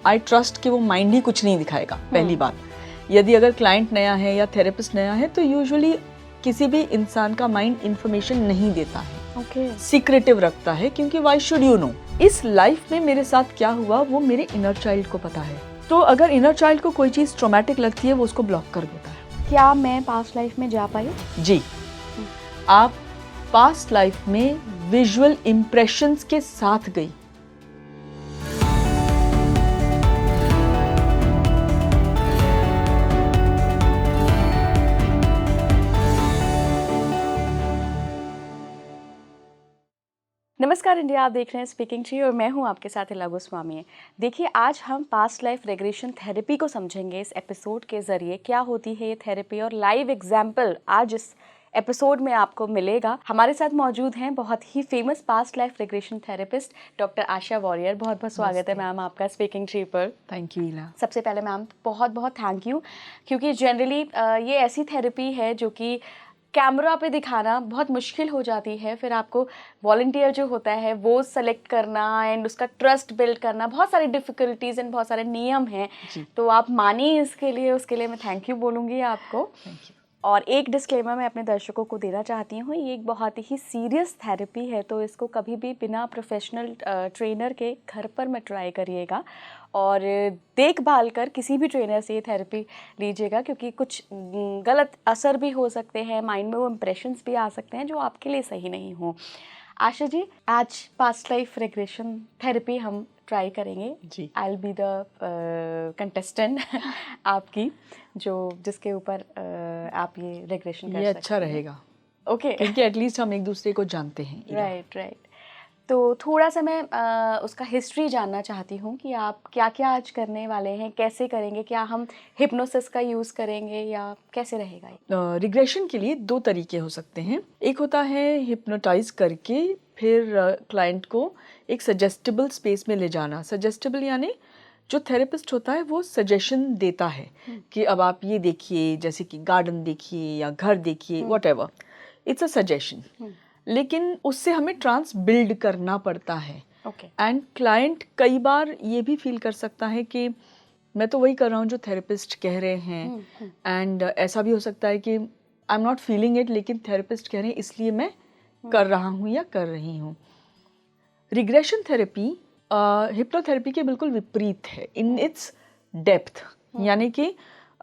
I trust कि वो mind ही कुछ नहीं दिखाएगा। पहली बात, यदि अगर क्लाइंट नया है या थेरेपिस्ट नया है तो यूजुअली किसी भी इंसान का माइंड इंफॉर्मेशन नहीं देता है, सीक्रेटिव रखता है, क्योंकि व्हाई शुड यू नो। इस लाइफ में मेरे साथ क्या हुआ वो मेरे इनर चाइल्ड को पता है। तो अगर इनर चाइल्ड को कोई चीज़ ट्रॉमेटिक लगती है वो उसको ब्लॉक कर देता है। क्या मैं पास्ट लाइफ में जा पाई? जी, आप पास्ट लाइफ में विजुअल इम्प्रेशंस के साथ गई। नमस्कार इंडिया, आप देख रहे हैं स्पीकिंग ट्री और मैं हूं आपके साथ इला गोस्वामी। देखिए, आज हम पास्ट लाइफ रेग्रेशन थेरेपी को समझेंगे इस एपिसोड के ज़रिए। क्या होती है ये थेरेपी और लाइव एग्जाम्पल आज इस एपिसोड में आपको मिलेगा। हमारे साथ मौजूद हैं बहुत ही famous past life regression therapist doctor Asha Warrier. बहुत बहुत स्वागत है मैम आपका स्पीकिंग ट्री पर। Thank you Ila. सबसे पहले मैम बहुत बहुत थैंक यू, क्योंकि जनरली ये ऐसी थेरेपी है जो कि कैमरा पे दिखाना बहुत मुश्किल हो जाती है। फिर आपको वॉलंटियर जो होता है वो सेलेक्ट करना एंड उसका ट्रस्ट बिल्ड करना, बहुत सारी डिफ़िकल्टीज़ एंड बहुत सारे नियम हैं। तो आप मानिए इसके लिए, उसके लिए मैं थैंक यू बोलूँगी आपको। Thank you. और एक डिस्क्लेमर मैं अपने दर्शकों को देना चाहती हूँ, ये एक बहुत ही सीरियस थेरेपी है, तो इसको कभी भी बिना प्रोफेशनल ट्रेनर के घर पर मत ट्राई करिएगा और देखभाल कर किसी भी ट्रेनर से ये थेरेपी लीजिएगा, क्योंकि कुछ गलत असर भी हो सकते हैं, माइंड में वो इम्प्रेशंस भी आ सकते हैं जो आपके लिए सही नहीं हो। आशा जी, आज पास्ट लाइफ रेग्रेशन थेरेपी हम ट्राई करेंगे जी। I will be the contestant आपकी, जिसके ऊपर आप ये रेग्रेशन कर सकते हैं। ये अच्छा रहेगा, ओके, क्योंकि एटलीस्ट हम एक दूसरे को जानते हैं। राइट। तो थोड़ा सा मैं उसका हिस्ट्री जानना चाहती हूँ कि आप क्या क्या आज करने वाले हैं, कैसे करेंगे, क्या हम हिप्नोसिस का यूज़ करेंगे या कैसे रहेगा ये? रिग्रेशन के लिए दो तरीके हो सकते हैं। एक होता है हिप्नोटाइज करके फिर क्लाइंट को एक सजेस्टेबल स्पेस में ले जाना। सजेस्टेबल यानी जो थेरेपिस्ट होता है वो सजेशन देता है कि अब आप ये देखिए, जैसे कि गार्डन देखिए या घर देखिए, व्हाटएवर, इट्स अ सजेशन। लेकिन उससे हमें ट्रांस बिल्ड करना पड़ता है। एंड क्लाइंट कई बार ये भी फील कर सकता है कि मैं तो वही कर रहा हूँ जो थेरेपिस्ट कह रहे हैं। एंड ऐसा भी हो सकता है कि I am not feeling it, लेकिन थेरेपिस्ट कह रहे हैं इसलिए मैं कर रहा हूँ या कर रही हूँ। रिग्रेशन थेरेपी हिप्नोथेरेपी के बिल्कुल विपरीत है इन इट्स डेप्थ। यानी कि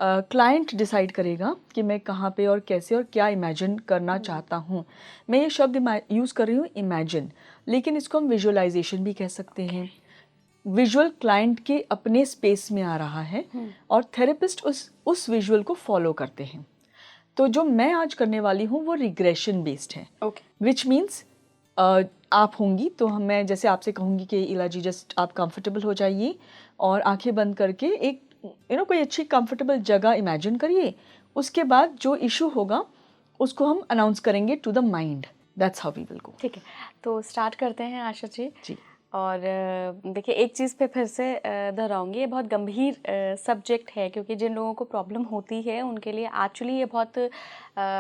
क्लाइंट डिसाइड करेगा कि मैं कहाँ पे और कैसे और क्या इमेजिन करना चाहता हूँ। मैं ये शब्द यूज़ कर रही हूँ इमेजिन, लेकिन इसको हम विजुअलाइजेशन भी कह सकते हैं। विजुअल क्लाइंट के अपने स्पेस में आ रहा है और थेरेपिस्ट उस विजुअल को फॉलो करते हैं। तो जो मैं आज करने वाली हूँ वो रिग्रेशन बेस्ड है, विच मीन्स आप होंगी तो मैं जैसे आपसे कहूँगी कि इला जी जस्ट आप कंफर्टेबल हो जाइए और आंखें बंद करके एक कोई अच्छी कंफर्टेबल जगह इमेजिन करिए। उसके बाद जो इशू होगा उसको हम अनाउंस करेंगे to the mind. That's how we will go. ठीक है, तो स्टार्ट करते हैं आशा जी। जी। और देखिए, एक चीज़ पे फिर से दोहराऊंगी, ये बहुत गंभीर सब्जेक्ट है, क्योंकि जिन लोगों को प्रॉब्लम होती है उनके लिए एक्चुअली ये बहुत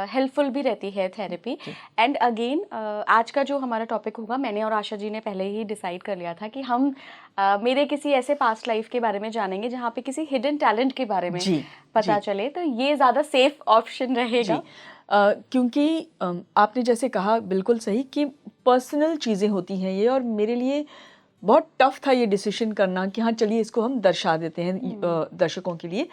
हेल्पफुल भी रहती है थेरेपी। एंड अगेन आज का जो हमारा टॉपिक होगा, मैंने और आशा जी ने पहले ही डिसाइड कर लिया था कि हम मेरे किसी ऐसे पास्ट लाइफ के बारे में जानेंगे जहाँ पे किसी हिडन टैलेंट के बारे में पता चले, तो ये ज़्यादा सेफ ऑप्शन रहेगा। क्योंकि आपने जैसे कहा बिल्कुल सही कि पर्सनल चीज़ें होती हैं ये, और मेरे लिए बहुत टफ था ये डिसीजन करना कि हाँ चलिए इसको हम दर्शा देते हैं दर्शकों के लिए।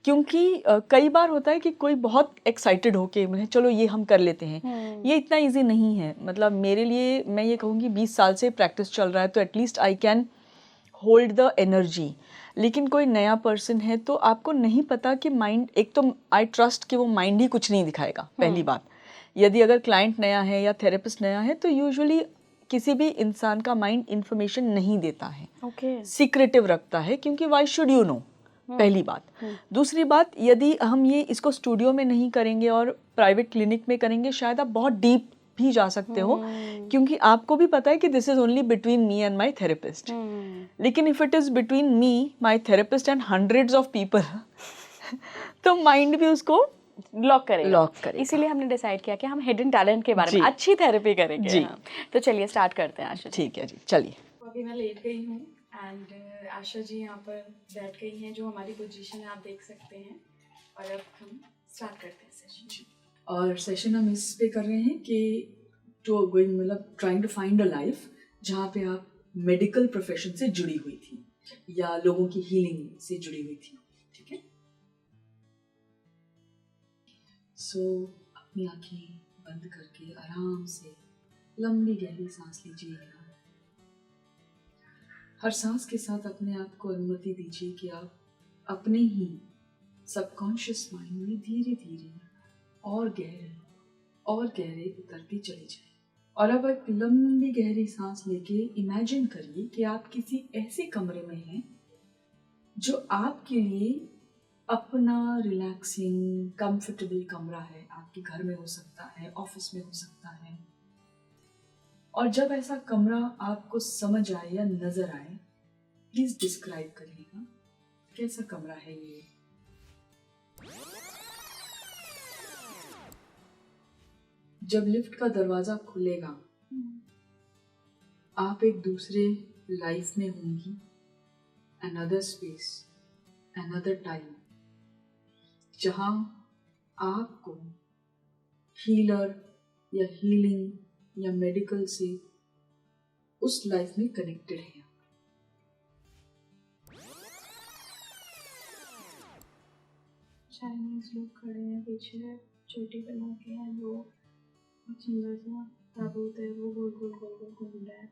क्योंकि कई बार होता है कि कोई बहुत एक्साइटेड होके चलो ये हम कर लेते हैं, ये इतना इजी नहीं है। मतलब मेरे लिए मैं ये कहूँगी 20 साल से प्रैक्टिस चल रहा है, तो at least I can hold the energy. लेकिन कोई नया पर्सन है तो आपको नहीं पता कि माइंड, एक तो आई ट्रस्ट कि वो माइंड ही कुछ नहीं दिखाएगा। पहली बात, यदि अगर क्लाइंट नया है या थेरेपिस्ट नया है तो यूजुअली किसी भी इंसान का माइंड इंफॉर्मेशन नहीं देता है, सीक्रेटिव रखता है, क्योंकि व्हाई शुड यू नो। पहली बात। दूसरी बात, यदि हम इसको स्टूडियो में नहीं करेंगे और प्राइवेट क्लिनिक में करेंगे, शायद आप बहुत डीप भी जा सकते हो, क्योंकि आपको भी पता है कि this is only between me and my therapist. लेकिन if it is between me, my therapist and hundreds of people तो माइंड भी उसको लॉक करेगा। इसीलिए हमने डिसाइड किया कि हम हिडन टैलेंट के बारे में अच्छी थेरेपी करेंगे। जी। तो चलिए स्टार्ट करते हैं आशा। ठीक है जी, चलिए। अभी मैं लेट गई हूँ एंड आशा जी यहाँ पर बैठ गई हैं, जो हमारी पोजीशन है आप देख सकते हैं। और अब हम स्टार्ट करते हैं सेशन। और सेशन हम इस पे कर रहे हैं कि टू गोइंग मतलब trying to find a life जहाँ पे आप मेडिकल प्रोफेशन से जुड़ी हुई थी या लोगों की हीलिंग से जुड़ी हुई थी, ठीक है। सो अपनी आंखें बंद करके आराम से लंबी गहरी सांस लीजिएगा। हर सांस के साथ अपने आप को अनुमति दीजिए कि आप अपने ही सबकॉन्शियस माइंड में धीरे धीरे और गहरे उतरते चले जाएं। और अब एक लंबी गहरी सांस लेके इमेजिन करिए कि आप किसी ऐसे कमरे में हैं जो आपके लिए अपना रिलैक्सिंग कंफर्टेबल कमरा है। आपके घर में हो सकता है, ऑफिस में हो सकता है। और जब ऐसा कमरा आपको समझ आए या नजर आए, प्लीज डिस्क्राइब करिएगा कैसा कमरा है ये। जब लिफ्ट का दरवाजा खुलेगा आप एक दूसरे लाइफ में होंगी, अनदर स्पेस, अनदर टाइम, जहां आपको हीलर या हीलिंग या मेडिकल से उस लाइफ में कनेक्टेड है। चाइनीज लोग खड़े हैं पीछे, छोटी बना के हैं, वो बहुत सुंदर सा ताबूत है, वो गोल गोल गोल गोल घूम रहा है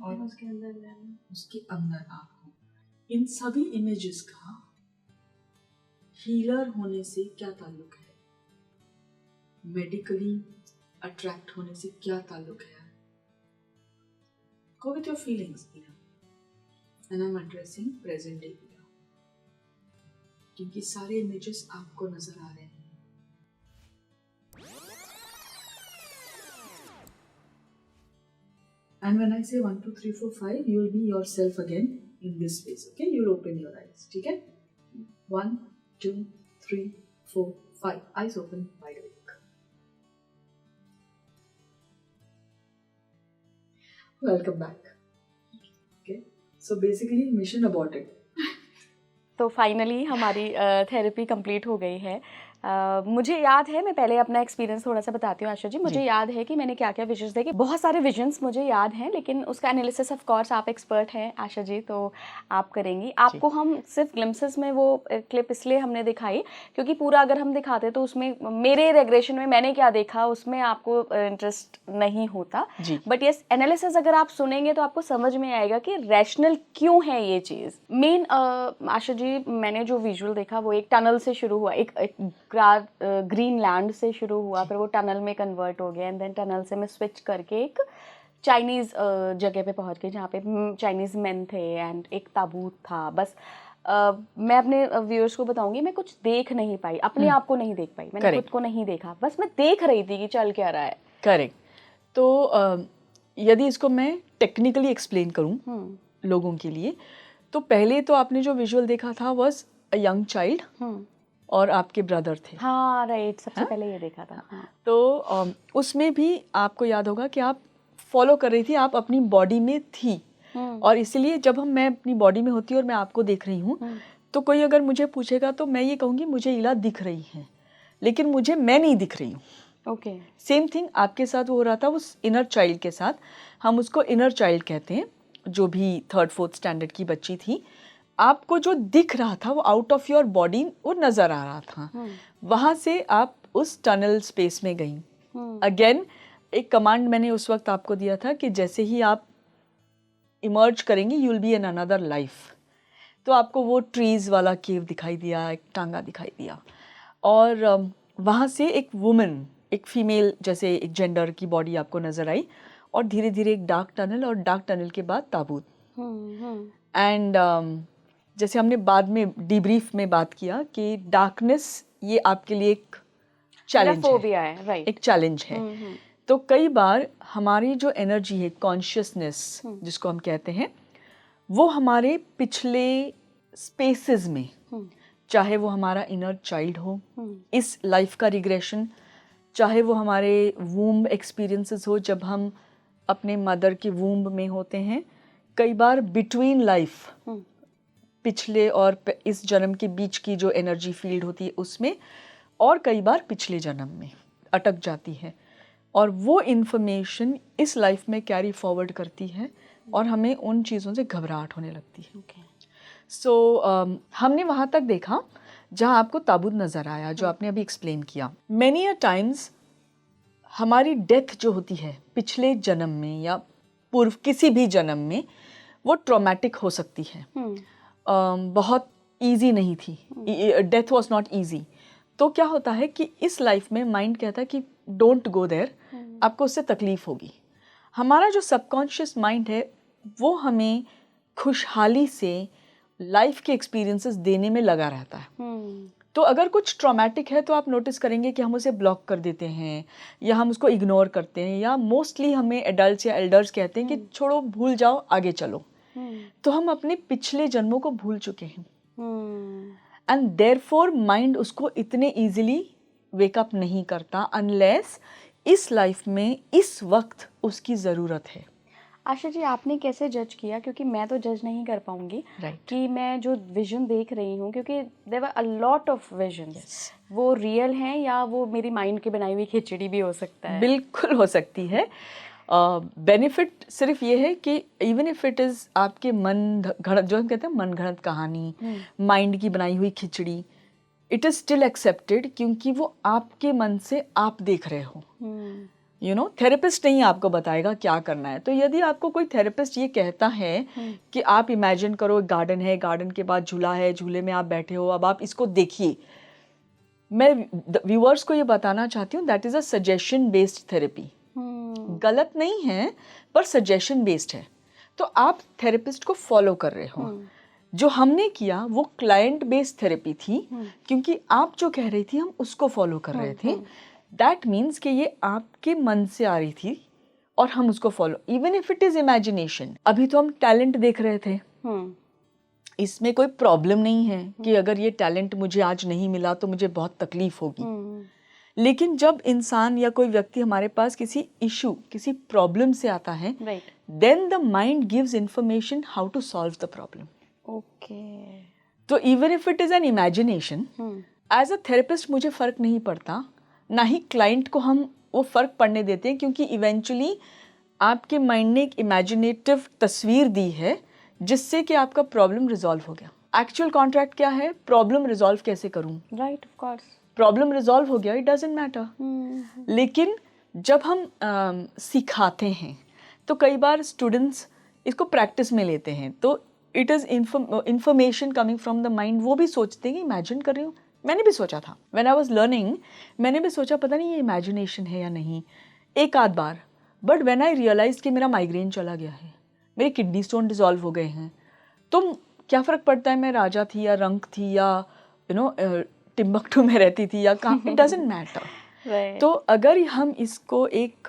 और उसके अंदर मैं उसके अंदर आपको इन सभी इमेजेस का हीलर होने से क्या ताल्लुक है, मेडिकली अट्रैक्ट होने से क्या ताल्लुक है। Go with your feelings, Ina. And I'm addressing present day Ina. क्योंकि सारे इमेजेस आपको नजर आ रहे हैं। And when I say 1, 2, 3, 4, 5, you will be yourself again in this space. Okay, you'll open your eyes. ठीक है? 1, 2, 3, 4, 5. Eyes open, wide awake. Welcome back. Okay, so basically mission aborted. तो finally हमारी थेरेपी कंप्लीट हो गई है। मुझे याद है, मैं पहले अपना एक्सपीरियंस थोड़ा सा बताती हूँ आशा जी। मुझे याद है कि मैंने क्या क्या विजन्स देखे। बहुत सारे विजन्स मुझे याद हैं, लेकिन उसका एनालिसिस ऑफ कोर्स आप एक्सपर्ट हैं आशा जी, तो आप करेंगी। आपको हम सिर्फ ग्लिम्पसेस में वो क्लिप इसलिए हमने दिखाई क्योंकि पूरा अगर हम दिखाते तो उसमें मेरे रेग्रेशन में मैंने क्या देखा उसमें आपको इंटरेस्ट नहीं होता। बट यस, एनालिसिस अगर आप सुनेंगे तो आपको समझ में आएगा कि रैशनल क्यों है ये चीज़। मेन आशा जी, मैंने जो विजुअल देखा वो एक टनल से शुरू हुआ, एक ग्रीन लैंड से शुरू हुआ, फिर वो टनल में कन्वर्ट हो गया, एंड देन टनल से मैं स्विच करके एक चाइनीज़ जगह पे पहुंच गई जहाँ पे चाइनीज़ मेन थे एंड एक ताबूत था। बस मैं अपने व्यूअर्स को बताऊंगी, मैं कुछ देख नहीं पाई, अपने आप को नहीं देख पाई, मैंने खुद को नहीं देखा, बस मैं देख रही थी कि चल क्या रहा है। करेक्ट। तो यदि इसको मैं टेक्निकली एक्सप्लेन करूं लोगों के लिए, तो पहले तो आपने जो विजुअल देखा था वाज अ यंग चाइल्ड और आपके ब्रदर थे। हाँ राइट, सबसे पहले ये देखा था। तो उसमें भी आपको याद होगा कि आप फॉलो कर रही थी, आप अपनी बॉडी में थी, और इसीलिए जब मैं अपनी बॉडी में होती और मैं आपको देख रही हूँ तो कोई अगर मुझे पूछेगा तो मैं ये कहूँगी मुझे इला दिख रही है, लेकिन मुझे मैं नहीं दिख रही हूँ। ओके, सेम थिंग आपके साथ हो रहा था उस इनर चाइल्ड के साथ। हम उसको इनर चाइल्ड कहते हैं, जो भी 3rd 4th स्टैंडर्ड की बच्ची थी। आपको जो दिख रहा था वो आउट ऑफ योर बॉडी वो नजर आ रहा था। वहां से आप उस टनल स्पेस में गई। अगेन एक कमांड मैंने उस वक्त आपको दिया था कि जैसे ही आप इमर्ज करेंगी you will be in another life. तो आपको वो ट्रीज वाला केव दिखाई दिया, एक टांगा दिखाई दिया, और वहाँ से एक वुमन, एक फीमेल जैसे एक जेंडर की बॉडी आपको नजर आई, और धीरे धीरे एक डार्क टनल, और डार्क टनल के बाद ताबूत। एंड जैसे हमने बाद में डीब्रीफ में बात किया कि डार्कनेस ये आपके लिए एक चैलेंज है, राइट, एक चैलेंज है। तो कई बार हमारी जो एनर्जी है, कॉन्शियसनेस जिसको हम कहते हैं, वो हमारे पिछले स्पेसेस में, चाहे वो हमारा इनर चाइल्ड हो, इस लाइफ का रिग्रेशन, चाहे वो हमारे वूम्ब एक्सपीरियंसेस हो जब हम अपने मदर के वूम्ब में होते हैं, कई बार बिटवीन लाइफ, पिछले और इस जन्म के बीच की जो एनर्जी फील्ड होती है उसमें, और कई बार पिछले जन्म में अटक जाती है और वो इन्फॉर्मेशन इस लाइफ में कैरी फॉरवर्ड करती है और हमें उन चीज़ों से घबराहट होने लगती है। सो हमने वहाँ तक देखा जहाँ आपको ताबूत नज़र आया, जो आपने अभी एक्सप्लेन किया। मैनी अ टाइम्स हमारी डेथ जो होती है पिछले जन्म में या पूर्व किसी भी जन्म में, वो ट्रॉमेटिक हो सकती है। बहुत इजी नहीं थी, डेथ वॉज नॉट इजी। तो क्या होता है कि इस लाइफ में माइंड कहता है कि डोंट गो देयर, आपको उससे तकलीफ होगी। हमारा जो सबकॉन्शियस माइंड है वो हमें खुशहाली से लाइफ के एक्सपीरियंसेस देने में लगा रहता है। तो अगर कुछ ट्रॉमेटिक है तो आप नोटिस करेंगे कि हम उसे ब्लॉक कर देते हैं या हम उसको इग्नोर करते हैं, या मोस्टली हमें एडल्ट्स या एल्डर्स कहते हैं कि छोड़ो, भूल जाओ, आगे चलो। तो हम अपने पिछले जन्मों को भूल चुके हैं एंड देयरफॉर माइंड उसको इतने इजीली वेकअप नहीं करता अनलेस इस लाइफ में इस वक्त उसकी ज़रूरत है। आशा जी, आपने कैसे जज किया, क्योंकि मैं तो जज नहीं कर पाऊंगी कि मैं जो विजन देख रही हूँ, क्योंकि there were a lot of visions, वो रियल हैं या वो मेरी माइंड की बनाई हुई खिचड़ी भी हो सकता है? बिल्कुल हो सकती है। बेनिफिट सिर्फ ये है कि इवन इफ इट इज़ आपके मन घड़त, जो हम कहते हैं मन घड़त कहानी, माइंड की बनाई हुई खिचड़ी, इट इज़ स्टिल एक्सेप्टेड, क्योंकि वो आपके मन से आप देख रहे हो। यू नो, थेरेपिस्ट नहीं आपको बताएगा क्या करना है। तो यदि आपको कोई थेरेपिस्ट ये कहता है कि आप इमेजिन करो एक गार्डन है, गार्डन के बाद झूला है, झूले में आप बैठे हो, अब आप इसको देखिए, मैं व्यूअर्स को ये बताना चाहती हूँ that is a suggestion based therapy. गलत नहीं है पर सजेशन बेस्ड है। तो आप थेरेपिस्ट को फॉलो कर रहे हो। जो हमने किया वो क्लाइंट बेस्ड थेरेपी थी, क्योंकि आप जो कह रही थी हम उसको फॉलो कर रहे थे। दैट मीन्स कि ये आपके मन से आ रही थी और हम उसको follow, even if it is imagination. अभी तो हम टैलेंट देख रहे थे, इसमें कोई प्रॉब्लम नहीं है कि अगर ये टैलेंट मुझे आज नहीं मिला तो मुझे बहुत तकलीफ होगी। लेकिन जब इंसान या कोई व्यक्ति हमारे पास किसी इशू, किसी प्रॉब्लम से आता है, then the mind gives information how to solve the problem. तो even if it is an imagination, as a therapist मुझे फर्क नहीं पड़ता, ना ही क्लाइंट को हम वो फर्क पड़ने देते हैं, क्योंकि इवेंचुअली आपके माइंड ने एक इमेजिनेटिव तस्वीर दी है जिससे कि आपका प्रॉब्लम रिजॉल्व हो गया। एक्चुअल कॉन्ट्रैक्ट क्या है, प्रॉब्लम रिजॉल्व कैसे करूं? Right, of course. Problem resolve हो गया, इट डजंट मैटर। लेकिन जब हम सिखाते हैं तो कई बार स्टूडेंट्स इसको प्रैक्टिस में लेते हैं, तो it is information coming from the mind. वो भी सोचते हैं कि इमेजिन कर रही हूँ, मैंने भी सोचा था व्हेन आई वाज लर्निंग, मैंने भी सोचा पता नहीं ये इमेजिनेशन है या नहीं, एक आध बार। बट व्हेन आई रियलाइज कि मेरा माइग्रेन चला गया है, मेरे किडनी स्टोन डिसॉल्व हो गए हैं, तो क्या फ़र्क पड़ता है मैं राजा थी या रंक थी या यू नो टिम्बकटू में रहती थी या कहाँ, इट डजंट मैटर। तो अगर हम इसको एक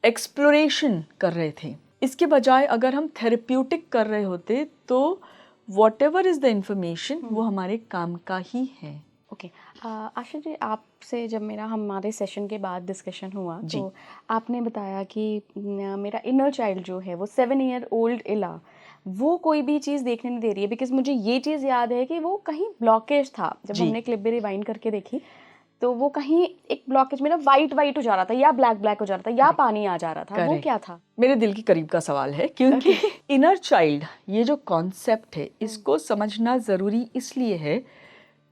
एक्सप्लोरेशन कर रहे थे, इसके बजाय अगर हम थेरेप्यूटिक कर रहे होते, तो वॉटेवर इज़ द इंफॉर्मेशन वो हमारे काम का ही है। ओके, आशा जी, आपसे जब मेरा हमारे सेशन के बाद डिस्कशन हुआ तो आपने बताया कि मेरा इनर चाइल्ड जो है वो 7 ईयर ओल्ड इला, वो कोई भी चीज़ देखने नहीं दे रही है। बिकॉज मुझे ये चीज़ याद है कि वो कहीं ब्लॉकेज था, जब हमने क्लिप भी रिवाइंड करके देखी तो वो कहीं एक ब्लॉकेज में ना वाइट वाइट हो जा रहा था या ब्लैक ब्लैक हो जा रहा था या पानी आ जा रहा था। वो क्या था? मेरे दिल के करीब का सवाल है, क्योंकि इनर चाइल्ड ये जो कॉन्सेप्ट है इसको समझना ज़रूरी इसलिए है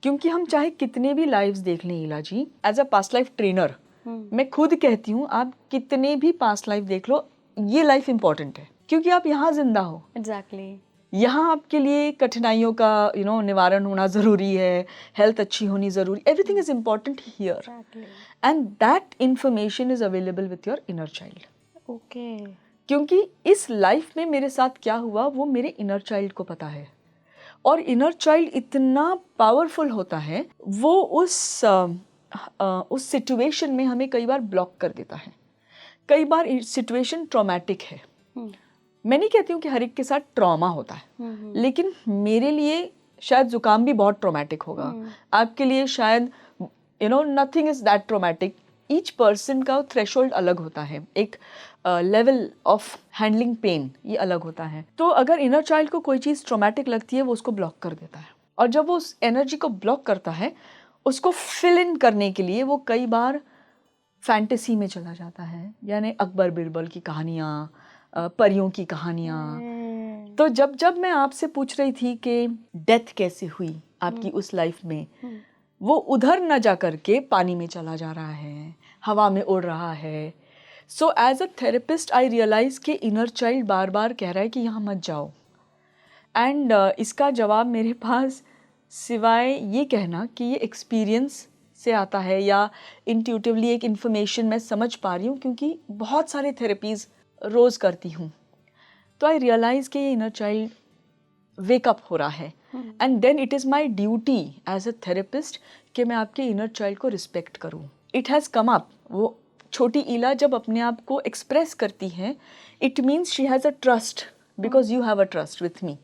क्योंकि हम चाहे कितने भी लाइव्स देख लें Ila ji, as a past life trainer मैं खुद कहती हूँ आप कितने भी पास्ट लाइफ देख लो, ये लाइफ इंपॉर्टेंट है क्योंकि आप यहाँ जिंदा हो। एग्जैक्टली। यहाँ आपके लिए कठिनाइयों का निवारण होना ज़रूरी है, हेल्थ अच्छी होनी ज़रूरी, everything is important here and that information is available with your inner child. Okay, क्योंकि इस लाइफ में मेरे साथ क्या हुआ वो मेरे इनर चाइल्ड को पता है, और इनर चाइल्ड इतना पावरफुल होता है, वो उस सिचुएशन में हमें कई बार ब्लॉक कर देता है। कई बार सिचुएशन ट्रॉमेटिक है, मैं नहीं कहती हूँ कि हर एक के साथ ट्रॉमा होता है, लेकिन मेरे लिए शायद जुकाम भी बहुत ट्रॉमेटिक होगा, आपके लिए शायद nothing is that traumatic, each person का थ्रेशोल्ड अलग होता है, एक लेवल ऑफ हैंडलिंग पेन ये अलग होता है। तो अगर इनर चाइल्ड को कोई चीज़ ट्रॉमेटिक लगती है वो उसको ब्लॉक कर देता है, और जब वो उस एनर्जी को ब्लॉक करता है उसको फिल इन करने के लिए वो कई बार फैंटेसी में चला जाता है, यानी अकबर बिरबल की कहानियाँ, परियों की कहानियाँ। तो जब जब मैं आपसे पूछ रही थी कि डेथ कैसे हुई आपकी उस लाइफ में, वो उधर न जा कर के पानी में चला जा रहा है, हवा में उड़ रहा है। So as a therapist I realise कि इनर चाइल्ड बार बार कह रहा है कि यहाँ मत जाओ। एंड इसका जवाब मेरे पास सिवाय ये कहना कि ये एक्सपीरियंस से आता है या इंट्यूटिवली एक इन्फॉर्मेशन मैं समझ पा रही हूँ, क्योंकि बहुत सारे थेरेपीज़ रोज़ करती हूँ, तो आई रियलाइज़ कि ये इनर चाइल्ड वेकअप हो रहा है। And then it is my duty as a therapist कि मैं आपके इनर चाइल्ड को रिस्पेक्ट करूँ। इट हैज़ कम अप, वो छोटी ईला जब अपने आप को एक्सप्रेस करती है, it means she has a trust because you have a trust with me.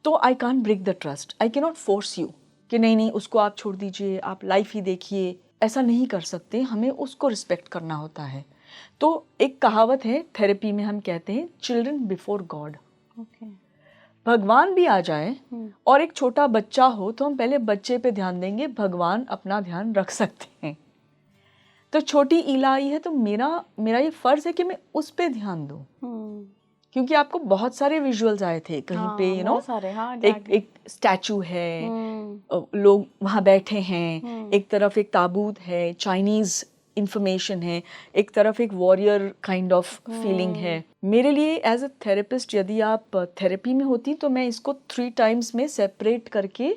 तो I can't break the trust, I can not force you कि नहीं नहीं उसको आप छोड़ दीजिए, आप लाइफ ही देखिए, ऐसा नहीं कर सकते, हमें उसको रिस्पेक्ट करना होता है। तो एक कहावत है थेरेपी में, हम कहते हैं चिल्ड्रन बिफोर गॉड। भगवान भी आ जाए और एक छोटा बच्चा हो तो हम पहले बच्चे पे ध्यान देंगे, भगवान अपना ध्यान रख सकते हैं। तो छोटी ईला आई है तो मेरा ये फर्ज है कि मैं उस पे ध्यान दूं, क्योंकि आपको बहुत सारे विजुअल्स आए थे कहीं पे, यू नो, एक स्टैचू है, लोग वहाँ बैठे हैं, एक तरफ एक ताबूत है, चाइनीज इंफॉर्मेशन है, एक तरफ एक वॉरियर काइंड ऑफ फीलिंग है। मेरे लिए एज अ थेरेपिस्ट, यदि आप थेरेपी में होती तो मैं इसको 3 टाइम्स में सेपरेट करके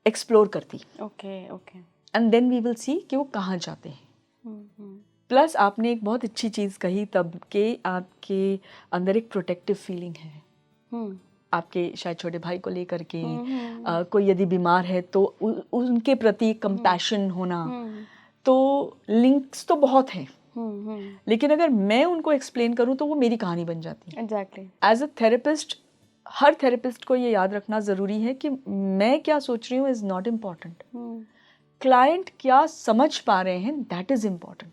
एक्सप्लोर करती। Okay and then we will see कि वो कहाँ जाते हैं। प्लस आपने एक बहुत अच्छी चीज़ कही तब के आपके अंदर एक प्रोटेक्टिव फीलिंग है, आपके शायद छोटे भाई को लेकर के, कोई यदि बीमार है तो उनके प्रति कंपैशन होना। तो लिंक्स तो बहुत हैं, लेकिन अगर मैं उनको एक्सप्लेन करूं तो वो मेरी कहानी बन जाती है। एग्जैक्टली। एज अ थेरेपिस्ट, हर थेरेपिस्ट को ये याद रखना ज़रूरी है कि मैं क्या सोच रही हूँ इज़ नॉट इम्पॉर्टेंट, क्लाइंट क्या समझ पा रहे हैं दैट इज़ इम्पॉर्टेंट।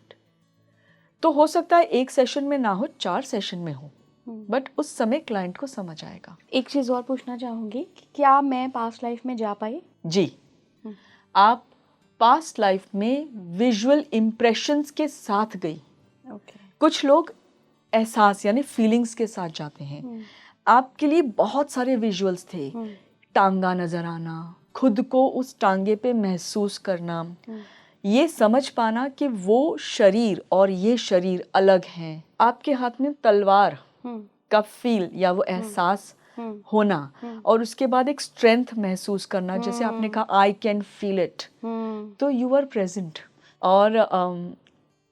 तो हो सकता है एक सेशन में ना हो, 4 सेशन में हो, बट उस समय क्लाइंट को समझ आएगा। एक चीज़ और पूछना चाहूँगी कि क्या मैं पास्ट लाइफ में जा पाई? जी, आप पास्ट लाइफ में विजुअल इम्प्रेशंस के साथ गई। कुछ लोग एहसास यानी फीलिंग्स के साथ जाते हैं। आपके लिए बहुत सारे विजुअल्स थे, टांगा नजर आना, खुद को उस टांगे पे महसूस करना, ये समझ पाना कि वो शरीर और ये शरीर अलग हैं। आपके हाथ में तलवार का फील या वो एहसास होना, और उसके बाद एक स्ट्रेंथ महसूस करना, जैसे आपने कहा आई कैन फील इट, तो यू आर प्रेजेंट। और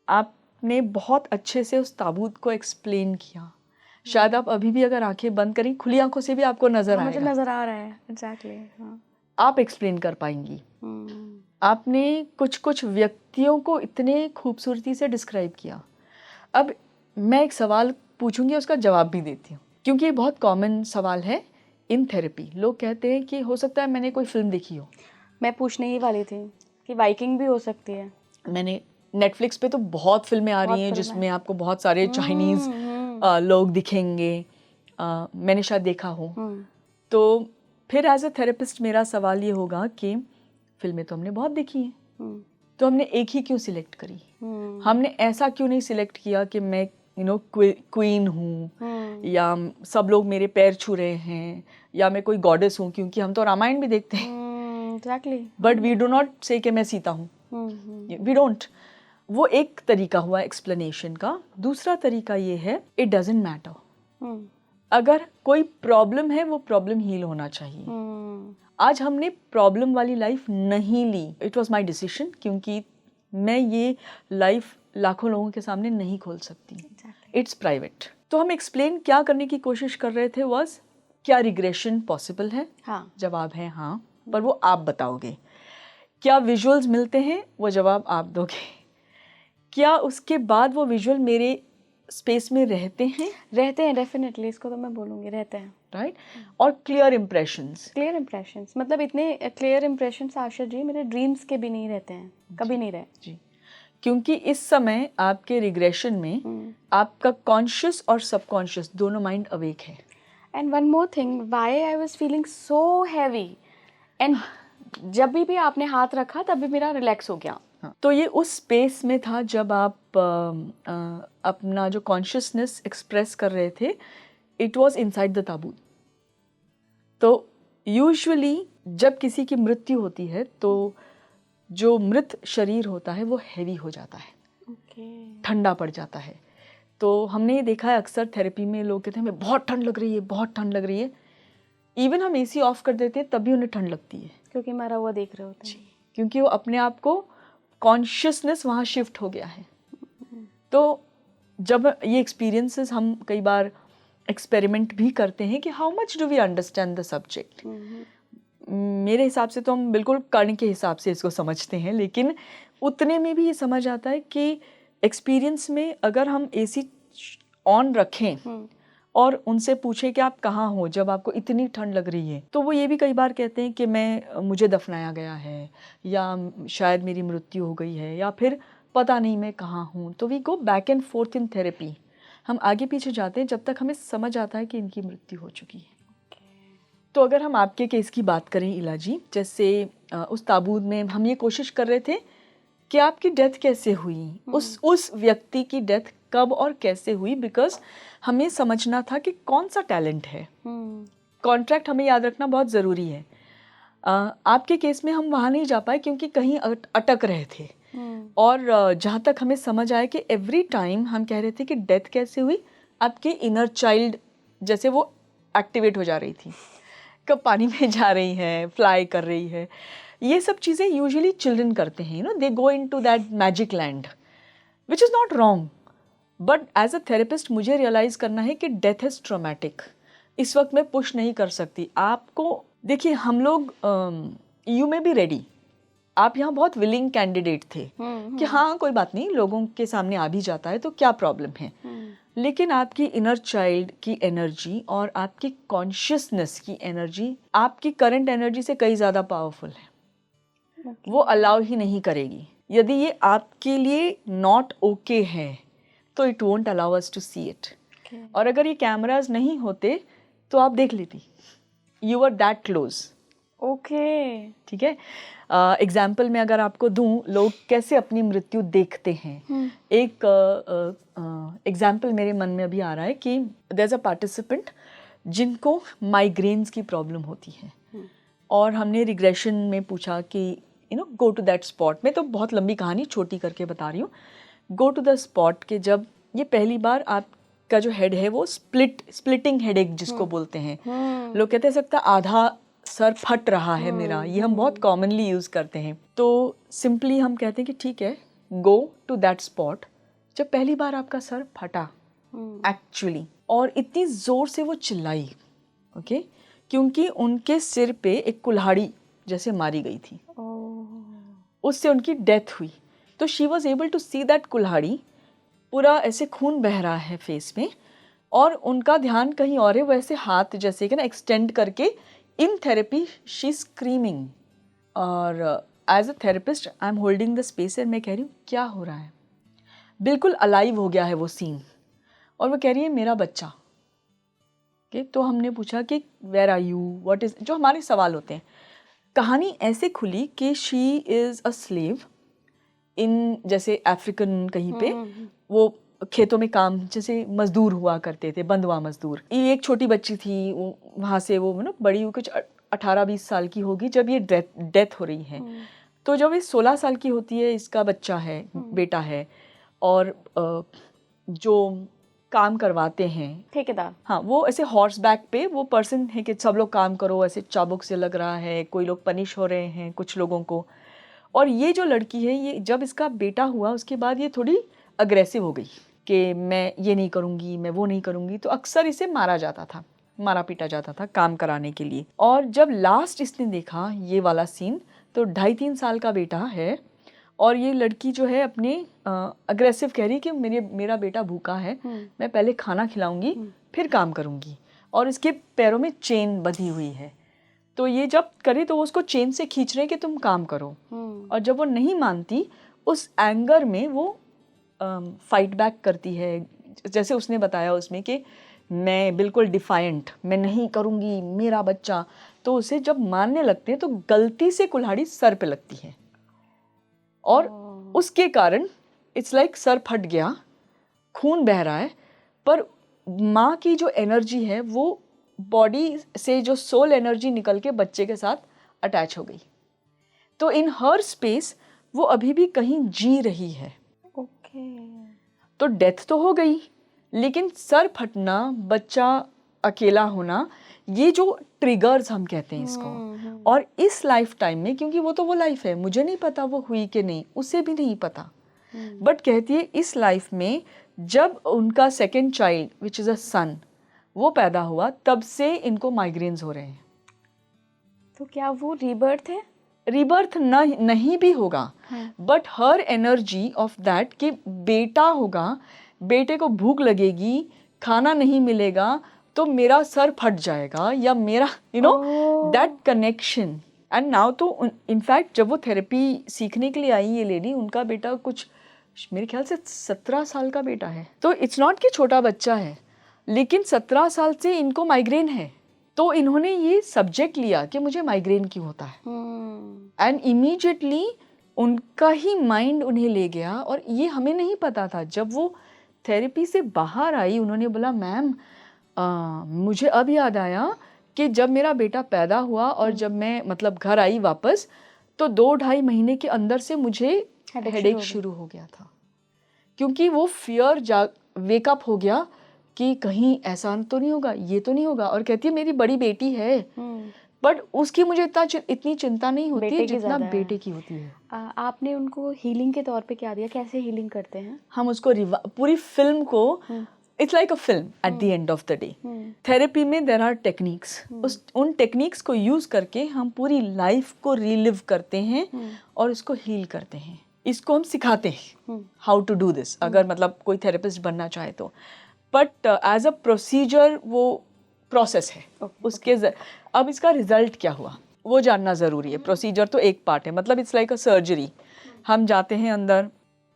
आपने बहुत अच्छे से उस ताबूत को एक्सप्लेन किया। शायद आप अभी भी अगर आंखें बंद करें, खुली आंखों से भी आपको नजर आएगा। मुझे नजर आ रहा है, एग्जैक्टली। आप एक्सप्लेन कर पाएंगी। आपने कुछ व्यक्तियों को इतने खूबसूरती से डिस्क्राइब किया। अब मैं एक सवाल पूछूंगी, उसका जवाब भी देती हूँ, क्योंकि ये बहुत कॉमन सवाल है इन थेरेपी। लोग कहते हैं कि हो सकता है मैंने कोई फिल्म देखी हो। मैं पूछने ही वाली थी कि वाइकिंग भी हो सकती है। मैंने नेटफ्लिक्स पे तो बहुत फिल्में आ रही हैं जिसमें आपको बहुत सारे चाइनीज़ लोग दिखेंगे, मैंने शायद देखा हो। तो फिर एज अ थेरेपिस्ट मेरा सवाल ये होगा कि फिल्में तो हमने बहुत देखी हैं, तो हमने एक ही क्यों सिलेक्ट करी? हमने ऐसा क्यों नहीं सिलेक्ट किया कि मैं क्वीन हूँ, या सब लोग मेरे पैर छू रहे हैं, या मैं कोई गॉडेस हूँ, क्योंकि हम तो रामायण भी देखते हैं। Exactly. But we do not say कि मैं सीता हूँ, वी डोंट। वो एक तरीका हुआ एक्सप्लेनेशन का। दूसरा तरीका ये है, इट डजंट मैटर। अगर कोई प्रॉब्लम है वो प्रॉब्लम हील होना चाहिए। आज हमने प्रॉब्लम वाली लाइफ नहीं ली, इट वॉज माई डिसीजन, क्योंकि मैं ये लाइफ लाखों लोगों के सामने नहीं खोल सकती, इट्स प्राइवेट। तो हम एक्सप्लेन क्या करने की कोशिश कर रहे थे वॉज, क्या रिग्रेशन पॉसिबल है? हाँ। जवाब है हाँ, पर वो आप बताओगे। क्या विजुअल्स मिलते हैं? वो जवाब आप दोगे। क्या उसके बाद वो विजुअल मेरे स्पेस में रहते हैं? रहते हैं, डेफिनेटली, इसको तो मैं बोलूँगी, रहते हैं। राइट। और क्लियर इम्प्रेशंस। क्लियर इम्प्रेशंस मतलब इतने क्लियर इम्प्रेशंस आशा जी मेरे ड्रीम्स के भी नहीं रहते हैं, कभी नहीं रहे। जी, क्योंकि इस समय आपके रिग्रेशन में आपका कॉन्शियस और सबकॉन्शियस दोनों माइंड अवेक है। And one more thing, why I was feeling so heavy, and जब भी आपने हाथ रखा तभी मेरा रिलैक्स हो गया। हाँ, तो ये उस स्पेस में था जब आप अपना जो कॉन्शियसनेस एक्सप्रेस कर रहे थे, इट वाज इनसाइड द ताबूत। तो यूजुअली जब किसी की मृत्यु होती है तो जो मृत शरीर होता है वो हैवी हो जाता है, ठंडा पड़ जाता है। तो हमने ये देखा है अक्सर थेरेपी में लोग कहते हैं हमें बहुत ठंड लग रही है, बहुत ठंड लग रही है। इवन हम एसी ऑफ कर देते हैं तब भी उन्हें ठंड लगती है, क्योंकि मरा हुआ देख रहे होते हैं, क्योंकि वो अपने आप को कॉन्शियसनेस वहाँ शिफ्ट हो गया है। तो जब ये एक्सपीरियंसेस हम कई बार एक्सपेरिमेंट भी करते हैं कि how much do we understand the subject. मेरे हिसाब से तो हम बिल्कुल कर्ण के हिसाब से इसको समझते हैं, लेकिन उतने में भी ये समझ आता है कि एक्सपीरियंस में अगर हम एसी ऑन रखें और उनसे पूछें कि आप कहाँ हो जब आपको इतनी ठंड लग रही है, तो वो ये भी कई बार कहते हैं कि मुझे दफनाया गया है, या शायद मेरी मृत्यु हो गई है, या फिर पता नहीं मैं कहाँ हूँ। तो we go back and forth in therapy, हम आगे पीछे जाते हैं जब तक हमें समझ आता है कि इनकी मृत्यु हो चुकी है। तो अगर हम आपके केस की बात करें इला जी, जैसे उस ताबूत में हम ये कोशिश कर रहे थे कि आपकी डेथ कैसे हुई, उस व्यक्ति की डेथ कब और कैसे हुई, बिकॉज हमें समझना था कि कौन सा टैलेंट है। कॉन्ट्रैक्ट हमें याद रखना बहुत ज़रूरी है। आपके केस में हम वहाँ नहीं जा पाए क्योंकि कहीं अटक रहे थे, और जहाँ तक हमें समझ आया कि एवरी टाइम हम कह रहे थे कि डेथ कैसे हुई, आपके इनर चाइल्ड जैसे वो एक्टिवेट हो जा रही थी, कब पानी में जा रही है, फ्लाई कर रही है। ये सब चीज़ें यूजुअली चिल्ड्रन करते हैं, they go into that magic land, which is not wrong. But as a therapist मुझे रियलाइज़ करना है कि डेथ इज़ ट्रॉमेटिक। इस वक्त मैं पुश नहीं कर सकती आपको। देखिए हम लोग यू मे बी रेडी, आप यहाँ बहुत विलिंग कैंडिडेट थे कि हाँ कोई बात नहीं, लोगों के सामने आ भी जाता है तो क्या प्रॉब्लम है। लेकिन आपकी इनर चाइल्ड की एनर्जी और आपकी कॉन्शियसनेस की एनर्जी आपकी करंट एनर्जी से कई ज़्यादा पावरफुल है। वो अलाउ ही नहीं करेगी। यदि ये आपके लिए नॉट ओके है तो it won't allow us to see it. और अगर ये कैमराज नहीं होते तो आप देख लेती, you are that close. Okay, ठीक है। एग्जाम्पल में अगर आपको दूं, लोग कैसे अपनी मृत्यु देखते हैं। एक एग्जाम्पल मेरे मन में अभी आ रहा है कि देयर इज अ पार्टिसिपेंट जिनको माइग्रेन्स की प्रॉब्लम होती है, और हमने रिग्रेशन में पूछा कि गो टू दैट स्पॉट। मैं तो बहुत लंबी कहानी छोटी करके बता रही हूँ। गो टू द स्पॉट के जब ये पहली बार आपका जो हेड है वो स्प्लिटिंग हेडेक जिसको बोलते हैं, लोग कहते हैं सकता आधा सर फट रहा है मेरा, ये हम बहुत कॉमनली यूज़ करते हैं। तो सिंपली हम कहते हैं कि ठीक है, गो टू दैट स्पॉट जब पहली बार आपका सर फटा एक्चुअली, और इतनी ज़ोर से वो चिल्लाई, ओके, क्योंकि उनके सिर पे एक कुल्हाड़ी जैसे मारी गई थी, उससे उनकी डेथ हुई। तो she was able to see that कुल्हाड़ी, पूरा ऐसे खून बह रहा है फेस में, और उनका ध्यान कहीं और है, वैसे हाथ जैसे कि ना एक्सटेंड करके इन थेरेपी शी स्क्रीमिंग, और as a therapist I am holding the space and मैं कह रही हूँ क्या हो रहा है। बिल्कुल अलाइव हो गया है वो सीन, और वो कह रही है मेरा बच्चा। okay? तो हमने पूछा कि where are you, what is, जो हमारे सवाल होते हैं। कहानी ऐसे खुली कि she is a slave in, जैसे अफ्रीकन कहीं पे वो खेतों में काम जैसे मजदूर हुआ करते थे, बंधुआ मजदूर। ये एक छोटी बच्ची थी, वहाँ से वो बड़ी हुई कुछ 18-20 साल की होगी जब ये डेथ हो रही है। तो जब ये 16 साल की होती है, इसका बच्चा है, बेटा है, और जो काम करवाते हैं ठेकेदार, हाँ, वो ऐसे हॉर्स बैक पे वो पर्सन है कि सब लोग काम करो, ऐसे चाबुक से लग रहा है, कोई लोग पनिश हो रहे हैं कुछ लोगों को। और ये जो लड़की है, ये जब इसका बेटा हुआ उसके बाद ये थोड़ी अग्रेसिव हो गई कि मैं ये नहीं करूँगी, मैं वो नहीं करूँगी। तो अक्सर इसे मारा जाता था, मारा पीटा जाता था काम कराने के लिए। और जब लास्ट इसने देखा ये वाला सीन, तो 2.5-3 साल का बेटा है, और ये लड़की जो है अपने अग्रेसिव कह रही कि मेरा बेटा भूखा है, मैं पहले खाना खिलाऊंगी फिर काम करूँगी, और इसके पैरों में चेन बंधी हुई है। तो ये जब करे तो वो उसको चेन से खींच रहे कि तुम काम करो, और जब वो नहीं मानती उस एंगर में वो फाइट बैक करती है। जैसे उसने बताया उसमें कि मैं बिल्कुल डिफाइंट, मैं नहीं करूँगी, मेरा बच्चा। तो उसे जब मारने लगते हैं तो गलती से कुल्हाड़ी सर पे लगती है और उसके कारण इट्स लाइक सर फट गया, खून बह रहा है, पर माँ की जो एनर्जी है वो बॉडी से जो सोल एनर्जी निकल के बच्चे के साथ अटैच हो गई। तो इन हर स्पेस वो अभी भी कहीं जी रही है। ओके। तो डेथ तो हो गई, लेकिन सर फटना, बच्चा अकेला होना, ये जो ट्रिगर्स हम कहते हैं इसको, और इस लाइफ टाइम में, क्योंकि वो तो वो लाइफ है, मुझे नहीं पता वो हुई कि नहीं, उसे भी नहीं पता, बट कहती है इस लाइफ में जब उनका second child which is a son वो पैदा हुआ, तब से इनको माइग्रेन्स हो रहे हैं। तो क्या वो रीबर्थ है? रीबर्थ नहीं भी होगा, but her energy of that कि बेटा होगा, बेटे को भूख लगेगी, खाना नहीं मिलेगा तो मेरा सर फट जाएगा, या मेरा दैट कनेक्शन। एंड नाउ तो इनफैक्ट जब वो थेरेपी सीखने के लिए आई ये लेडी, उनका बेटा कुछ मेरे ख्याल से 17 साल का बेटा है। तो इट्स नॉट कि छोटा बच्चा है, लेकिन 17 साल से इनको माइग्रेन है। तो इन्होंने ये सब्जेक्ट लिया कि मुझे माइग्रेन क्यों होता है, एंड इमीडिएटली उनका ही माइंड उन्हें ले गया। और ये हमें नहीं पता था। जब वो थेरेपी से बाहर आई, उन्होंने बोला मैम मुझे अब याद आया कि जब मेरा बेटा पैदा हुआ और जब मैं मतलब घर आई वापस, तो 2-2.5 महीने के अंदर से मुझे हेडेक शुरू हो गया था, क्योंकि वो फियर वेकअप हो गया कि कहीं ऐसा तो नहीं होगा, ये तो नहीं होगा। और कहती है मेरी बड़ी बेटी है, बट उसकी मुझे इतनी चिंता नहीं होती है जितना बेटे की होती है। आपने उनको हीलिंग के तौर पे क्या दिया? कैसे हीलिंग करते हैं? हम उसको पूरी फिल्म को, it's like a film at the end of the day. Therapy में देयर आर टेक्निक्स, उन टेक्निक्स को यूज करके हम पूरी लाइफ को रिलिव करते हैं और उसको हील करते हैं। इसको हम सिखाते हैं हाउ टू डू दिस, अगर मतलब कोई थेरेपिस्ट बनना चाहे तो। बट एज अ प्रोसीजर वो प्रोसेस है। उसके अब इसका रिजल्ट क्या हुआ वो जानना ज़रूरी है। प्रोसीजर तो एक पार्ट है, मतलब इट्स लाइक अ सर्जरी। हम जाते हैं अंदर,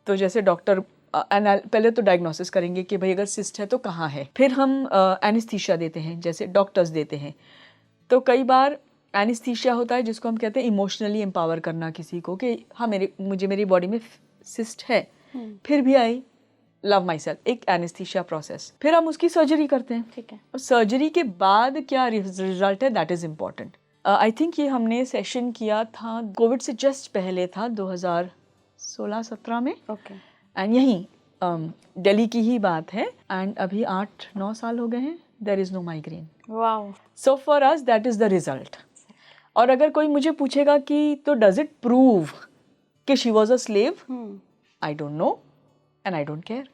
तो जैसे डॉक्टर पहले तो डायग्नोसिस करेंगे कि भाई अगर सिस्ट है तो कहाँ है, फिर हम एनेस्थीसिया देते हैं जैसे डॉक्टर्स देते हैं। तो कई बार एनेस्थीसिया होता है जिसको हम कहते हैं इमोशनली एम्पावर करना किसी को कि हाँ मुझे मेरी बॉडी में सिस्ट है, फिर भी आई लव माई सेल्फ, एक एनेस्थीसिया प्रोसेस। फिर हम उसकी सर्जरी करते हैं। ठीक है। और सर्जरी के बाद क्या रिजल्ट है, that is important. I think ये हमने सेशन किया था कोविड से जस्ट पहले था, 2016-17 में। ओके। एंड यहीं दिल्ली की ही बात है, एंड अभी 8-9 साल हो गए हैं, there is no migraine. Wow. So for us that is the result. और अगर कोई मुझे पूछेगा कि तो डज इट प्रूव कि she was a slave, I don't know and I don't care,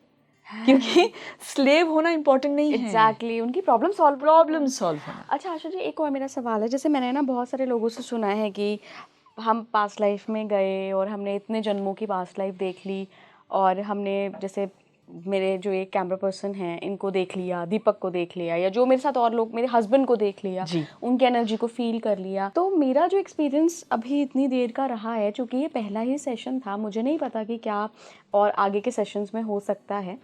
क्योंकि स्लेव होना इम्पोर्टेंट नहीं है। एग्जैक्टली, उनकी प्रॉब्लम सॉल्व होना। अच्छा आशा जी, एक और मेरा सवाल है, जैसे मैंने ना बहुत सारे लोगों से सुना है कि हम पास्ट लाइफ में गए और हमने इतने जन्मों की पास्ट लाइफ देख ली, और हमने जैसे मेरे जो एक कैमरा पर्सन हैं इनको देख लिया, दीपक को देख लिया, या जो मेरे साथ और लोग, मेरे हस्बैंड को देख लिया, उनकी एनर्जी को फील कर लिया। तो मेरा जो एक्सपीरियंस अभी इतनी देर का रहा है, चूँकि ये पहला ही सेशन था, मुझे नहीं पता कि क्या और आगे के सेशंस में हो सकता है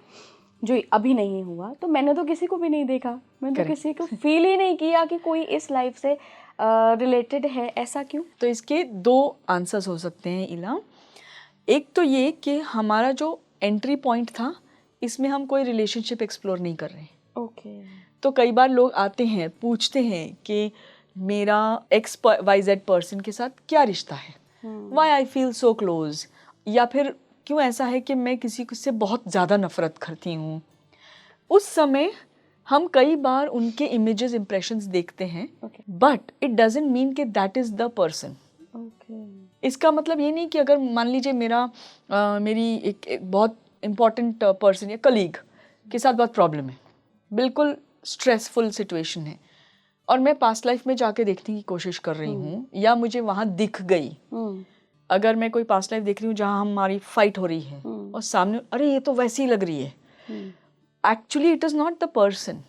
जो अभी नहीं हुआ। तो मैंने तो किसी को भी नहीं देखा, मैंने तो किसी को फील ही नहीं किया कि कोई इस लाइफ से रिलेटेड है। ऐसा क्यों? तो इसके 2 आंसर्स हो सकते हैं इला। एक तो ये कि हमारा जो एंट्री पॉइंट था, इसमें हम कोई रिलेशनशिप एक्सप्लोर नहीं कर रहे हैं। ओके। तो कई बार लोग आते हैं, पूछते हैं कि मेरा XYZ पर्सन के साथ क्या रिश्ता है, why I feel so close, या फिर क्यों ऐसा है कि मैं किसी से बहुत ज़्यादा नफरत करती हूँ। उस समय हम कई बार उनके इमेजेस, इंप्रेशंस देखते हैं, बट इट डजंट मीन कि दैट इज़ द पर्सन। इसका मतलब ये नहीं कि अगर मान लीजिए मेरी एक बहुत इम्पॉर्टेंट पर्सन या कलीग के साथ बहुत प्रॉब्लम है, बिल्कुल स्ट्रेसफुल सिचुएशन है, और मैं पास्ट लाइफ में जाके देखने की कोशिश कर रही हूँ, या मुझे वहाँ दिख गई। अगर मैं कोई पास्ट लाइफ देख रही हूँ जहाँ हमारी फाइट हो रही है और सामने अरे ये तो वैसी लग रही है, actually it is not the person.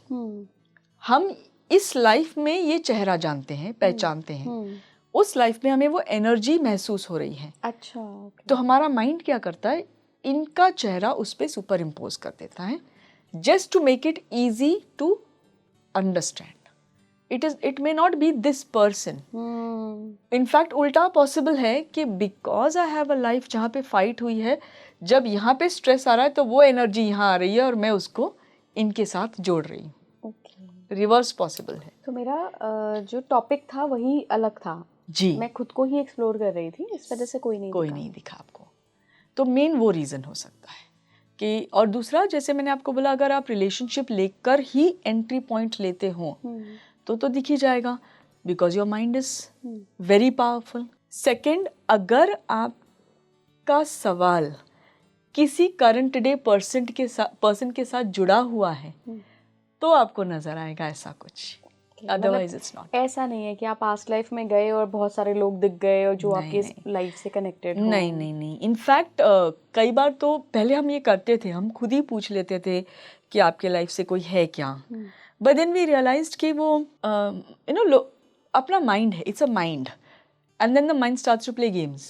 हम इस लाइफ में ये चेहरा जानते हैं, पहचानते हैं, उस लाइफ में हमें वो एनर्जी महसूस हो रही है। अच्छा, okay. तो हमारा माइंड क्या करता है, इनका चेहरा उस पर सुपर इम्पोज कर देता है, just to make it easy to understand. It may not be this person. In fact उल्टा पॉसिबल है कि because I have a life जहाँ पे फाइट हुई है, जब यहाँ पे स्ट्रेस आ रहा है तो वो एनर्जी यहाँ आ रही है और मैं उसको इनके साथ जोड़ रही हूँ। रिवर्स पॉसिबल है। तो मेरा जो टॉपिक था वही अलग था जी, मैं खुद को ही एक्सप्लोर कर रही थी, इस वजह से कोई नहीं दिखा आपको। तो मेन वो रीज़न हो सकता है कि, और दूसरा जैसे मैंने आपको बोला, अगर आप रिलेशनशिप लेकर ही एंट्री पॉइंट लेते हो तो दिख ही जाएगा, because your mind is very powerful. Second, अगर आपका सवाल किसी करंट डे पर्सन के साथ जुड़ा हुआ है तो आपको नजर आएगा ऐसा कुछ, अदरवाइज इट्स नॉट। ऐसा नहीं है कि आप पास्ट लाइफ में गए और बहुत सारे लोग दिख गए और जो आपकी लाइफ से कनेक्टेड हो। नहीं। इनफैक्ट कई बार तो पहले हम ये करते थे, हम खुद ही पूछ लेते थे कि आपके लाइफ से कोई है क्या, बट देन वी रियलाइज्ड कि वो अपना माइंड है, it's a mind, and then the mind starts to play games.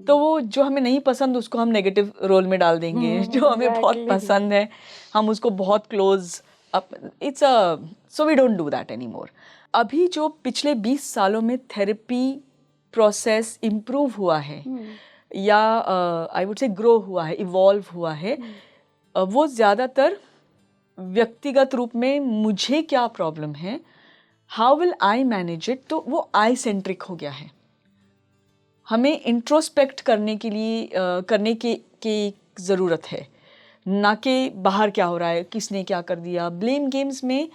तो वो जो हमें नहीं पसंद उसको हम नेगेटिव रोल में डाल देंगे, जो हमें बहुत पसंद है हम उसको बहुत close, it's so we don't do that any more. अभी जो पिछले 20 सालों में थेरेपी प्रोसेस इम्प्रूव हुआ है या आई वुड से ग्रो हुआ है, इवॉल्व हुआ है, वो ज़्यादातर व्यक्तिगत रूप में मुझे क्या प्रॉब्लम है, how will I manage it, तो वो आई सेंट्रिक हो गया है। हमें इंट्रोस्पेक्ट करने के लिए करने की ज़रूरत है, ना कि बाहर क्या हो रहा है, किसने क्या कर दिया। ब्लेम गेम्स में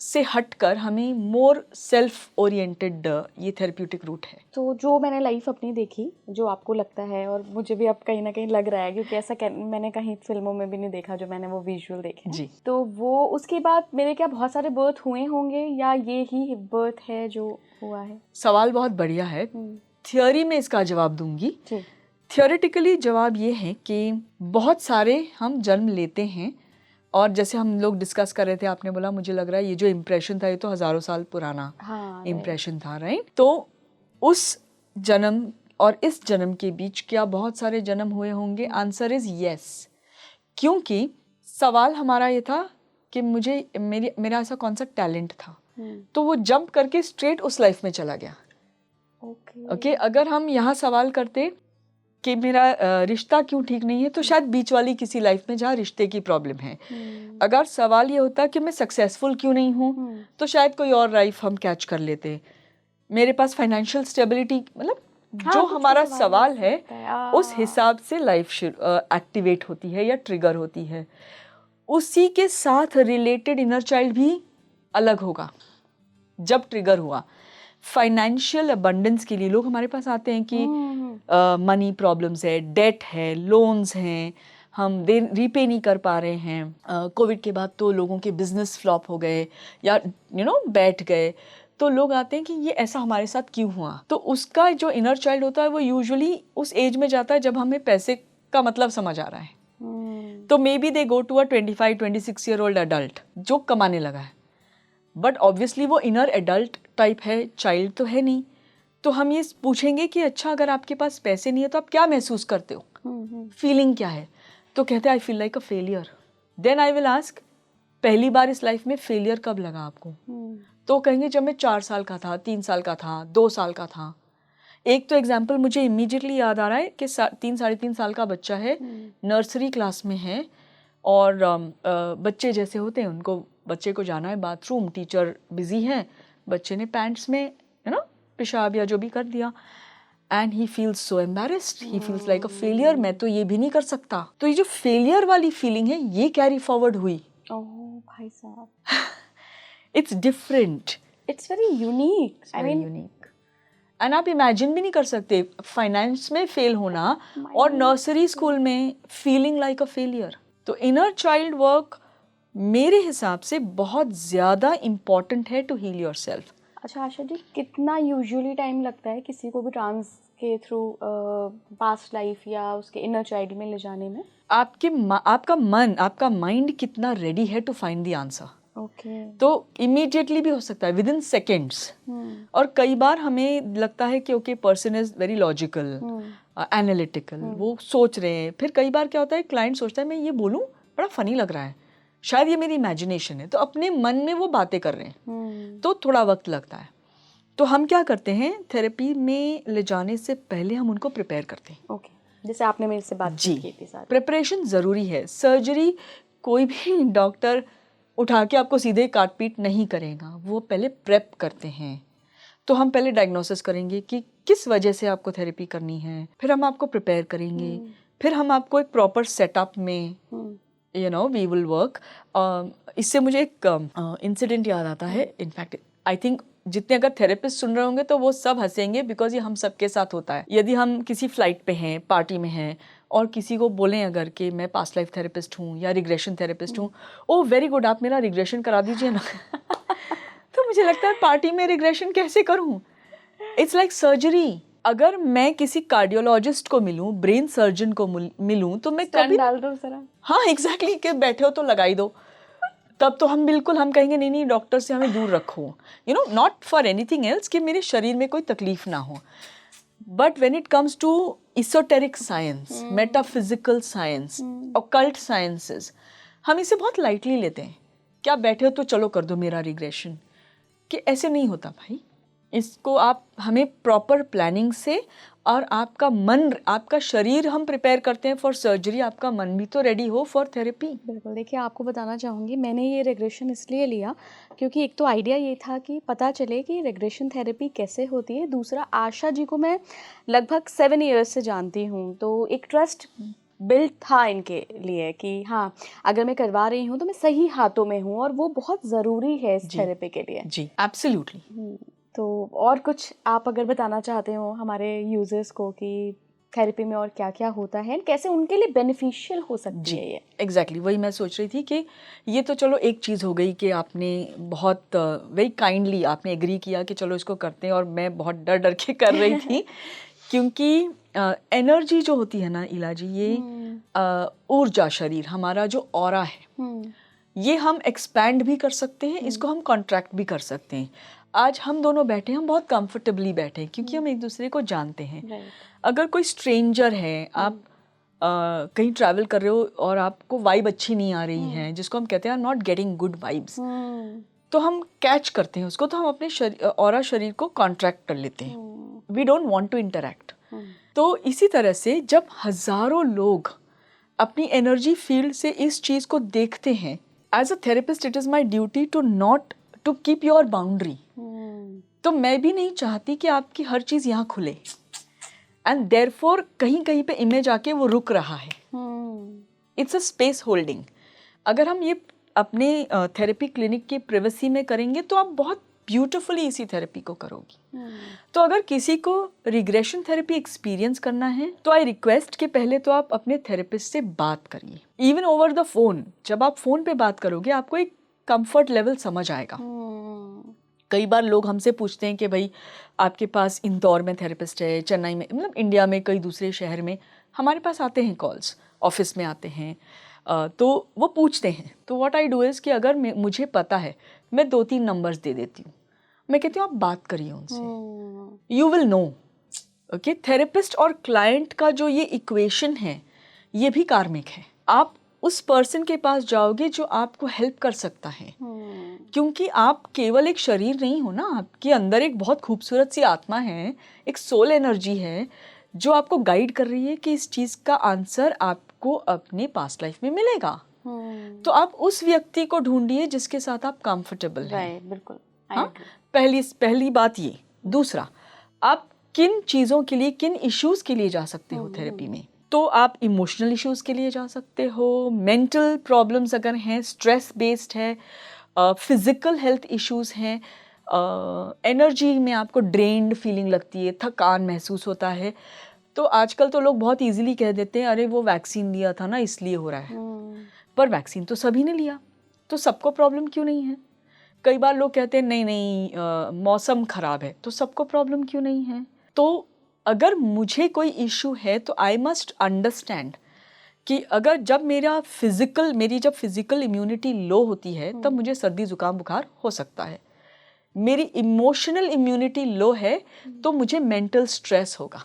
से हटकर हमें मोर सेल्फ ओरिएंटेड ये थेरेप्यूटिक रूट है। तो जो मैंने लाइफ अपनी देखी, जो आपको लगता है, और मुझे भी अब कहीं ना कहीं लग रहा है क्योंकि ऐसा मैंने कहीं फिल्मों में भी नहीं देखा जो मैंने वो विजुअल देखे जी। तो वो उसके बाद मेरे क्या बहुत सारे बर्थ हुए होंगे या ये ही बर्थ है जो हुआ है? सवाल बहुत बढ़िया है। थियोरी में इसका जवाब दूंगी। थियोरेटिकली जवाब ये है कि बहुत सारे हम जन्म लेते हैं, और जैसे हम लोग डिस्कस कर रहे थे, आपने बोला मुझे लग रहा है ये जो इम्प्रेशन था ये तो हज़ारों साल पुराना इम्प्रेशन था, राइट? तो उस जन्म और इस जन्म के बीच क्या बहुत सारे जन्म हुए होंगे? Answer is yes. क्योंकि सवाल हमारा ये था कि मेरा ऐसा कौन सा टैलेंट था, तो वो जंप करके स्ट्रेट उस लाइफ में चला गया। ओके, अगर हम यहाँ सवाल करते कि मेरा रिश्ता क्यों ठीक नहीं है, तो शायद बीच वाली किसी लाइफ में जहाँ रिश्ते की प्रॉब्लम है। अगर सवाल ये होता कि मैं सक्सेसफुल क्यों नहीं हूँ, तो शायद कोई और लाइफ हम कैच कर लेते। मेरे पास फाइनेंशियल स्टेबिलिटी, मतलब जो हमारा सवाल है उस हिसाब से लाइफ एक्टिवेट होती है या ट्रिगर होती है। उसी के साथ रिलेटेड इनर चाइल्ड भी अलग होगा जब ट्रिगर हुआ। फाइनेंशियल अबंडेंस के लिए लोग हमारे पास आते हैं कि मनी प्रॉब्लम्स है, डेट है, लोन्स हैं, हम रीपे नहीं कर पा रहे हैं। कोविड के बाद तो लोगों के बिजनेस फ्लॉप हो गए या बैठ गए, तो लोग आते हैं कि ये ऐसा हमारे साथ क्यों हुआ। तो उसका जो इनर चाइल्ड होता है वो यूजुअली उस एज में जाता है जब हमें पैसे का मतलब समझ आ रहा है। तो maybe they go to a 25-26 year old adult जो कमाने लगा है, बट ऑब्वियसली वो इनर एडल्ट टाइप है, चाइल्ड तो है नहीं। तो हम ये पूछेंगे कि अच्छा अगर आपके पास पैसे नहीं है तो आप क्या महसूस करते हो, फीलिंग क्या है? तो कहते हैं I feel like a failure. Then I will ask, पहली बार इस लाइफ में फेलियर कब लगा आपको? तो कहेंगे जब मैं 4 साल का था, 3 साल का था, 2 साल का था। एक तो एग्जाम्पल मुझे इमीडिएटली याद आ रहा है कि 3-3.5 साल का बच्चा है, नर्सरी क्लास में है, और बच्चे जैसे होते हैं उनको, बच्चे को जाना है बाथरूम, टीचर बिजी है, बच्चे ने पैंट्स में पेशाब या जो भी कर दिया, and he feels so embarrassed, he feels like a failure, मैं तो ये भी नहीं कर सकता। तो ये जो फेलियर वाली फीलिंग है ये कैरी फॉरवर्ड हुई। ओह भाई साहब, it's different, it's very unique, I mean unique. And आप इमेजिन भी नहीं कर सकते फाइनेंस में फेल होना और नर्सरी स्कूल में फीलिंग लाइक अ फेलियर। तो इनर चाइल्ड वर्क मेरे हिसाब से बहुत ज़्यादा इम्पॉर्टेंट है टू हील योर सेल्फ। अच्छा आशा जी, कितना यूजुअली टाइम लगता है किसी को भी ट्रांस के थ्रू पास्ट लाइफ या उसके इनर चाइल्ड में ले जाने में? आपका मन, आपका माइंड कितना रेडी है to find the answer. Okay. तो इमीडिएटली भी हो सकता है, विद इन सेकेंड्स। और कई बार हमें लगता है कि okay person is very logical, analytical, वो सोच रहे हैं। फिर कई बार क्या होता है, क्लाइंट सोचता है मैं ये बोलूं, बड़ा फनी लग रहा है, शायद ये मेरी इमेजिनेशन है, तो अपने मन में वो बातें कर रहे हैं, तो थोड़ा वक्त लगता है। तो हम क्या करते हैं, थेरेपी में ले जाने से पहले हम उनको प्रिपेयर करते हैं। ओके, जैसे आपने मेरे से बात जी, की थी सारी। प्रिपरेशन ज़रूरी है। सर्जरी कोई भी डॉक्टर उठा के आपको सीधे काट पीट नहीं करेगा, वो पहले प्रेप करते हैं। तो हम पहले डायग्नोसिस करेंगे कि किस वजह से आपको थेरेपी करनी है, फिर हम आपको प्रिपेयर करेंगे, फिर हम आपको एक प्रॉपर सेटअप में वी विल वर्क। इससे मुझे एक इंसिडेंट याद आता है। इनफैक्ट आई थिंक जितने अगर थेरेपिस्ट सुन रहे होंगे तो वो सब हंसेंगे, बिकॉज ये हम सबके साथ होता है। यदि हम किसी फ्लाइट पे हैं, पार्टी में हैं, और किसी को बोलें अगर कि मैं पास्ट लाइफ थेरेपिस्ट हूँ या रिग्रेशन थेरेपिस्ट हूँ, ओ वेरी गुड, आप मेरा रिग्रेशन करा दीजिए ना। तो मुझे लगता है पार्टी में रिग्रेशन कैसे करूँ? It's like surgery. अगर मैं किसी कार्डियोलॉजिस्ट को मिलूं, ब्रेन सर्जन को मिलूं, तो मैं कभी डाल दो जरा। हाँ एग्जैक्टली, कि बैठे हो तो लगाई दो, तब तो हम बिल्कुल हम कहेंगे नहीं डॉक्टर से हमें दूर रखो, नॉट फॉर एनीथिंग एल्स, कि मेरे शरीर में कोई तकलीफ ना हो। But when it comes to esoteric science, metaphysical science, occult sciences, हम इसे बहुत लाइटली लेते हैं। क्या बैठे हो तो चलो कर दो मेरा रिग्रेशन, कि ऐसे नहीं होता भाई। इसको आप हमें प्रॉपर प्लानिंग से, और आपका मन, आपका शरीर हम प्रिपेयर करते हैं फॉर सर्जरी, आपका मन भी तो रेडी हो फॉर थेरेपी। बिल्कुल। देखिए, आपको बताना चाहूँगी, मैंने ये रिग्रेशन इसलिए लिया क्योंकि एक तो आइडिया ये था कि पता चले कि रिग्रेशन थेरेपी कैसे होती है। दूसरा, आशा जी को मैं लगभग 7 ईयर्स से जानती हूँ, तो एक ट्रस्ट बिल्ड था इनके लिए कि हाँ, अगर मैं करवा रही हूँ तो मैं सही हाथों में हूँ, और वो बहुत ज़रूरी है इस थेरेपी के लिए। जी एब्सोल्युटली। तो और कुछ आप अगर बताना चाहते हो हमारे यूजर्स को कि थेरेपी में और क्या क्या होता है, कैसे उनके लिए बेनिफिशियल हो सकती है ये? एग्जैक्टली वही मैं सोच रही थी कि ये तो चलो एक चीज़ हो गई कि आपने बहुत वेरी काइंडली आपने एग्री किया कि चलो इसको करते हैं, और मैं बहुत डर डर के कर रही थी क्योंकि एनर्जी जो होती है ना इला जी, ये ऊर्जा, शरीर हमारा जो ऑरा है, ये हम एक्सपैंड भी कर सकते हैं, इसको हम कॉन्ट्रैक्ट भी कर सकते हैं। आज हम दोनों बैठे हैं, हम बहुत कंफर्टेबली बैठे हैं क्योंकि हम एक दूसरे को जानते हैं। अगर कोई स्ट्रेंजर है, आप कहीं ट्रैवल कर रहे हो और आपको वाइब अच्छी नहीं आ रही है, जिसको हम कहते हैं नॉट गेटिंग गुड वाइब्स, तो हम कैच करते हैं उसको, तो हम अपने ऑरा शरीर को कॉन्ट्रैक्ट कर लेते हैं। We don't want to interact. तो इसी तरह से जब हजारों लोग अपनी एनर्जी फील्ड से इस चीज को देखते हैं, as a therapist it is my duty to not to keep your boundary. तो मैं भी नहीं चाहती कि आपकी हर चीज यहाँ खुले, एंड देयरफॉर कहीं कहीं पे इमेज आके वो रुक रहा है। It's a space holding. अगर हम ये अपने थेरेपी क्लिनिक की प्राइवेसी में करेंगे तो आप बहुत ब्यूटिफुली इसी थेरेपी को करोगी। तो अगर किसी को रिग्रेशन थेरेपी एक्सपीरियंस करना है तो आई रिक्वेस्ट कि पहले तो आप अपने थेरेपिस्ट से बात करिए, इवन ओवर द फोन। जब आप फोन पे बात करोगे आपको एक कंफर्ट लेवल समझ आएगा। कई बार लोग हमसे पूछते हैं कि भाई आपके पास इंदौर में थेरेपिस्ट है, चेन्नई में, मतलब इंडिया में कई दूसरे शहर में हमारे पास आते हैं कॉल्स, ऑफिस में आते हैं, तो वो पूछते हैं। तो व्हाट आई डू इज़ कि अगर मुझे पता है, मैं 2-3 नंबर्स दे देती हूँ, मैं कहती हूँ आप बात करिए उनसे, you will know. Okay, therapist और क्लाइंट का जो ये इक्वेशन है ये भी कार्मिक है। आप उस पर्सन के पास जाओगे जो आपको हेल्प कर सकता है, क्योंकि आप केवल एक शरीर नहीं हो ना, आपके अंदर एक बहुत खूबसूरत सी आत्मा है, एक सोल एनर्जी है जो आपको गाइड कर रही है कि इस चीज़ का आंसर आपको अपने पास्ट लाइफ में मिलेगा। तो आप उस व्यक्ति को ढूंढिए जिसके साथ आप कंफर्टेबल हैं। बिल्कुल। हाँ, पहली बात ये। दूसरा, आप किन चीज़ों के लिए, किन इश्यूज़ के लिए जा सकते हो थेरेपी में? तो आप इमोशनल इश्यूज़ के लिए जा सकते हो, मेंटल प्रॉब्लम्स अगर हैं, स्ट्रेस बेस्ड है, फिजिकल हेल्थ इश्यूज़ हैं, एनर्जी में आपको ड्रेन्ड फीलिंग लगती है, थकान महसूस होता है, तो आजकल तो लोग बहुत इजीली कह देते हैं अरे वो वैक्सीन लिया था ना इसलिए हो रहा है। पर वैक्सीन तो सभी ने लिया, तो सबको प्रॉब्लम क्यों नहीं है? कई बार लोग कहते हैं नहीं मौसम ख़राब है, तो सबको प्रॉब्लम क्यों नहीं है? तो अगर मुझे कोई इशू है तो आई मस्ट अंडरस्टैंड कि अगर जब मेरी जब फिजिकल इम्यूनिटी लो होती है तब मुझे सर्दी जुकाम बुखार हो सकता है। मेरी इमोशनल इम्यूनिटी लो है तो मुझे मेंटल स्ट्रेस होगा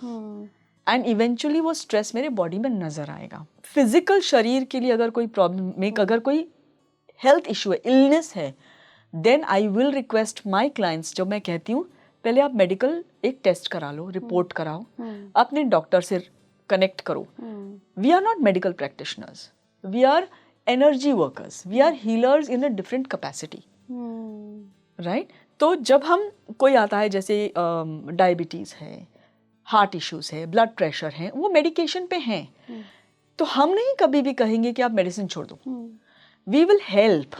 एंड इवेंचुअली वो स्ट्रेस मेरे बॉडी में नजर आएगा। फिजिकल शरीर के लिए अगर कोई प्रॉब्लम में अगर कोई हेल्थ इशू है, इलनेस है, then I will request my clients, जब मैं कहती हूँ पहले आप मेडिकल एक टेस्ट करा लो, रिपोर्ट कराओ, अपने डॉक्टर से कनेक्ट करो। We are not medical practitioners, we are energy workers, we are healers in a different capacity, right. तो जब हम कोई आता है जैसे डायबिटीज़ है, हार्ट इश्यूज है, ब्लड प्रेशर है, वो मेडिकेशन पे हैं, तो हम नहीं कभी भी कहेंगे कि आप मेडिसिन छोड़ दो, वी विल हेल्प।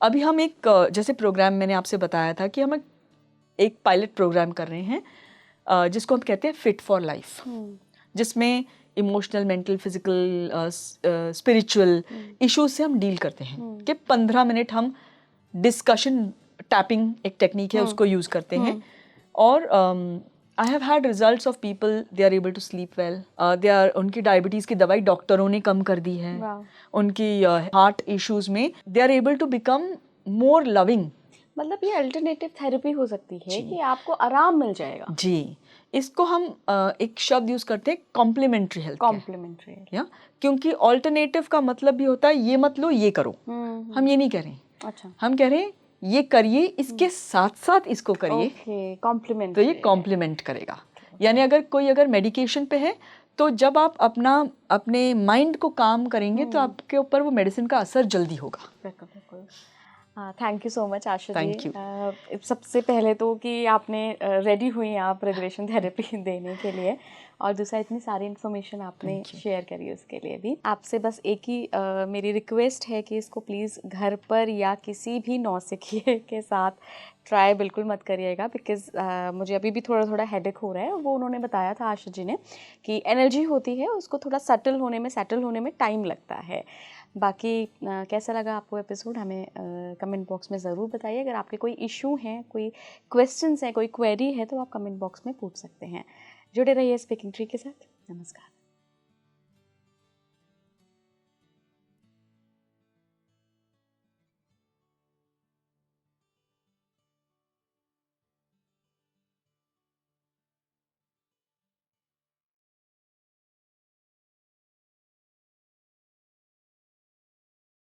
अभी हम एक जैसे प्रोग्राम मैंने आपसे बताया था कि हम एक पायलट प्रोग्राम कर रहे हैं जिसको हम कहते हैं फिट फॉर लाइफ, जिसमें emotional, mental, physical, spiritual issues से हम डील करते हैं कि 15 मिनट हम डिस्कशन, टैपिंग एक टेक्निक है, उसको यूज़ करते हैं। और I have had results of people, they are able to sleep well, उनकी डायबिटीज़ की दवाई डॉक्टरों ने कम कर दी है, उनकी हार्ट इश्यूज में they are able to become more loving. मतलब ये अल्टरनेटिव थेरेपी हो सकती है कि आपको आराम मिल जाएगा। जी, इसको हम एक शब्द यूज करते हैं कॉम्प्लीमेंट्री हेल्थ, कॉम्प्लीमेंट्री, या क्योंकि ऑल्टरनेटिव का मतलब भी होता है ये मत लो ये करो, हम ये नहीं कह रहे। अच्छा, हम कह रहे हैं ये करिए, इसके साथ साथ इसको करिए, ओके, कॉम्प्लीमेंट, तो ये कॉम्प्लीमेंट करेगा। यानी अगर मेडिकेशन पे है तो जब आप अपने माइंड को काम करेंगे तो आपके ऊपर वो मेडिसिन का असर जल्दी होगा। बिल्कुल। Thank you so much Asha ji. Thank you. सबसे पहले तो कि आपने रेडी हुई आप रेगुलेशन थेरेपी देने के लिए, और दूसरा इतनी सारी इन्फॉर्मेशन आपने शेयर करी उसके लिए भी। आपसे बस एक ही मेरी रिक्वेस्ट है कि इसको प्लीज़ घर पर या किसी भी नौसिखिए के साथ ट्राई बिल्कुल मत करिएगा, बिकॉज़ मुझे अभी भी थोड़ा थोड़ा हेडेक हो रहा है। वो उन्होंने बताया था आशा जी ने कि एनर्जी होती है उसको थोड़ा सेटल होने में टाइम लगता है। बाकी कैसा लगा आपको एपिसोड हमें कमेंट बॉक्स में ज़रूर बताइए। अगर आपके कोई इशू हैं, कोई क्वेश्चंस हैं, कोई क्वेरी है तो आप कमेंट बॉक्स में पूछ सकते हैं। जुड़े रहिए स्पीकिंग ट्री के साथ। नमस्कार।